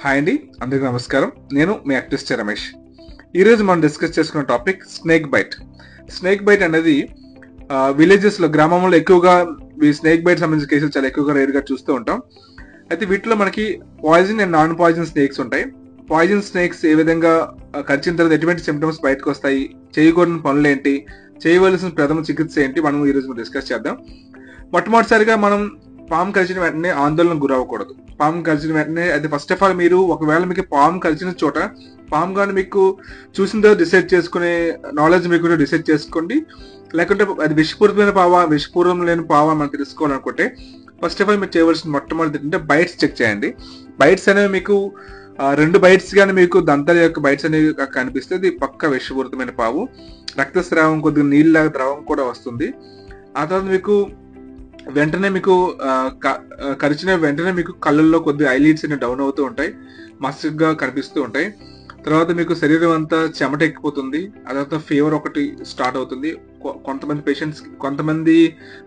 Hi అండి, అందరికీ నమస్కారం. నేను మీ యాక్టివిస్ట్ రమేష్. ఈరోజు మనం డిస్కస్ చేసుకున్న topic snake bite. Snake bite అనేది విలేజెస్లో, గ్రామంలో ఎక్కువగా ఈ స్నేక్ బైట్ సంబంధించిన కేసులు చాలా ఎక్కువగా రేర్గా చూస్తూ ఉంటాం. అయితే వీటిలో మనకి poison and non poison snakes ఉంటాయి. పాయిజన్ స్నేక్స్ ఏ విధంగా కరిచిన తర్వాత ఎటువంటి సిమ్టమ్స్ బయటకు వస్తాయి, చేయకూడని పనులు ఏంటి, చేయవలసిన ప్రథమ చికిత్స ఏంటి, మనం ఈరోజు డిస్కస్ చేద్దాం. మొట్టమొదటిసారిగా మనం పాము కరిచిన వెంటనే ఆందోళన గురవ్వకూడదు. పాము కరిచిన వెంటనే అది ఫస్ట్ ఆఫ్ ఆల్ మీరు ఒకవేళ మీకు పాము కరిచిన చోట పాము కానీ మీకు చూసిన తర్వాత డిసైడ్ చేసుకునే నాలెడ్జ్ మీకు డిసైడ్ చేసుకోండి. లేకుంటే అది విషపూరితమైన పావా, విషపూర్వం లేని పావా మనం తెలుసుకోవాలనుకుంటే ఫస్ట్ ఆఫ్ ఆల్ మీరు చేయవలసిన మొట్టమొదటి ఏంటంటే బైట్స్ చెక్ చేయండి. బైట్స్ అనేవి మీకు 2 బైట్స్ కానీ మీకు దంతాల యొక్క బైట్స్ అనేవి కనిపిస్తే అది పక్క విషపూరితమైన పావు. రక్తస్రావం, కొద్దిగా నీళ్ళ ద్రవం కూడా వస్తుంది. ఆ తర్వాత మీకు వెంటనే మీకు కరిచిన వెంటనే మీకు కళ్ళల్లో కొద్దిగా ఐలిడ్స్ అనేవి డౌన్ అవుతూ ఉంటాయి, మసగ్గా కనిపిస్తూ ఉంటాయి. తర్వాత మీకు శరీరం అంతా చెమట ఎక్కిపోతుంది. ఆ తర్వాత ఫీవర్ ఒకటి స్టార్ట్ అవుతుంది. కొంతమంది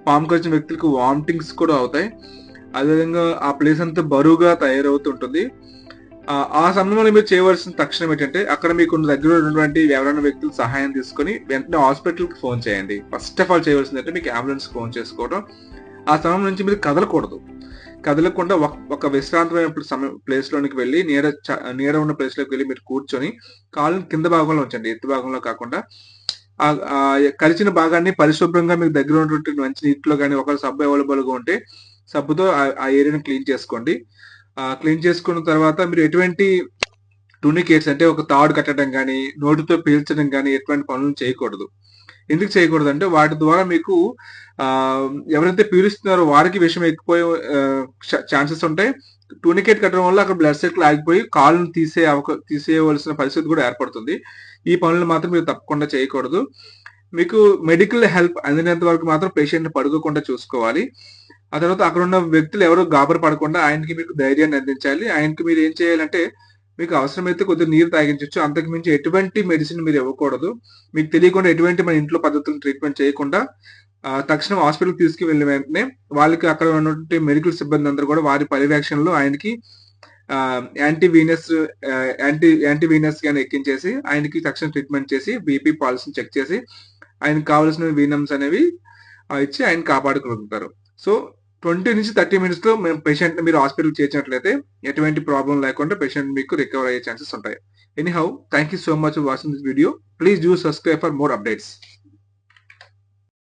పాము కరిచిన వ్యక్తులకు వామిటింగ్స్ కూడా అవుతాయి. అదేవిధంగా ఆ ప్లేస్ అంతా బరువుగా తయారవుతుంటుంది. ఆ సమయంలో మీరు చేయవలసిన తక్షణం ఏంటంటే అక్కడ మీకు దగ్గర ఉన్నటువంటి ఎవరైనా వ్యక్తులు సహాయం తీసుకొని వెంటనే హాస్పిటల్కి ఫోన్ చేయండి. ఫస్ట్ ఆఫ్ ఆల్ చేయవలసింది అంటే మీకు అంబులెన్స్ ఫోన్ చేసుకోవడం. ఆ సమయం నుంచి మీరు కదలకుండా ఒక విశ్రాంతమైన ప్లేస్లోనికి వెళ్ళి నీడ ఉన్న ప్లేస్లోకి వెళ్ళి మీరు కూర్చొని కాళ్ళని కింద భాగంలో ఉంచండి, ఎత్తు భాగంలో కాకుండా. కరిచిన భాగాన్ని పరిశుభ్రంగా మీకు దగ్గర ఉన్నటువంటి మంచి నీటిలో కానీ ఒకవేళ సబ్బు అవైలబుల్గా ఉంటే సబ్బుతో ఆ ఏరియాని క్లీన్ చేసుకోండి. క్లీన్ చేసుకున్న తర్వాత మీరు ఎటువంటి టూనికేట్స్ అంటే ఒక తాడు కట్టడం కానీ, నోటితో పీల్చడం కానీ ఎటువంటి పనులు చేయకూడదు. ఎందుకు చేయకూడదు అంటే వాటి ద్వారా మీకు ఎవరైతే పీలుస్తున్నారో వారికి విషం ఎక్కిపోయే ఛాన్సెస్ ఉంటాయి. టూనికేట్ కట్టడం వల్ల అక్కడ బ్లడ్ సర్కిల్ ఆగిపోయి కాళ్ళను తీసేయవలసిన పరిస్థితి కూడా ఏర్పడుతుంది. ఈ పనులు మాత్రం మీరు తప్పకుండా చేయకూడదు. మీకు మెడికల్ హెల్ప్ అందినంత వరకు మాత్రం పేషెంట్ని పడుకోకుండా చూసుకోవాలి. ఆ తర్వాత అక్కడ ఉన్న వ్యక్తులు ఎవరు గాబరు పడకుండా ఆయనకి మీకు ధైర్యాన్ని అందించాలి. ఆయనకి మీరు ఏం చేయాలంటే మీకు అవసరమైతే కొద్దిగా నీరు తాగించవచ్చు. అంతకు మించి ఎటువంటి మెడిసిన్ మీరు ఇవ్వకూడదు. మీకు తెలియకుండా ఎటువంటి మన ఇంట్లో పద్ధతులను ట్రీట్మెంట్ చేయకుండా తక్షణం హాస్పిటల్కి తీసుకువెళ్ళిన వెంటనే వాళ్ళకి అక్కడ ఉన్నటువంటి మెడికల్ సిబ్బంది అందరూ కూడా వారి పర్యవేక్షణలో ఆయనకి యాంటీవీనస్ కానీ ఎక్కించేసి ఆయనకి తక్షణ ట్రీట్మెంట్ చేసి బీపీ పాలసీని చెక్ చేసి ఆయనకు కావాల్సిన వీనమ్స్ అనేవి ఇచ్చి ఆయన కాపాడుకుంటారు. సో 20 నుంచి 30 మినిట్స్లో పేషెంట్ని మీరు హాస్పిటల్ చేర్చినట్లయితే ఎటువంటి ప్రాబ్లం లేకుండా పేషెంట్ మీకు రికవర్ అయ్యే ఛాన్సెస్ ఉంటాయి. Anyhow, thank you so much for watching this video. Please do subscribe for more updates.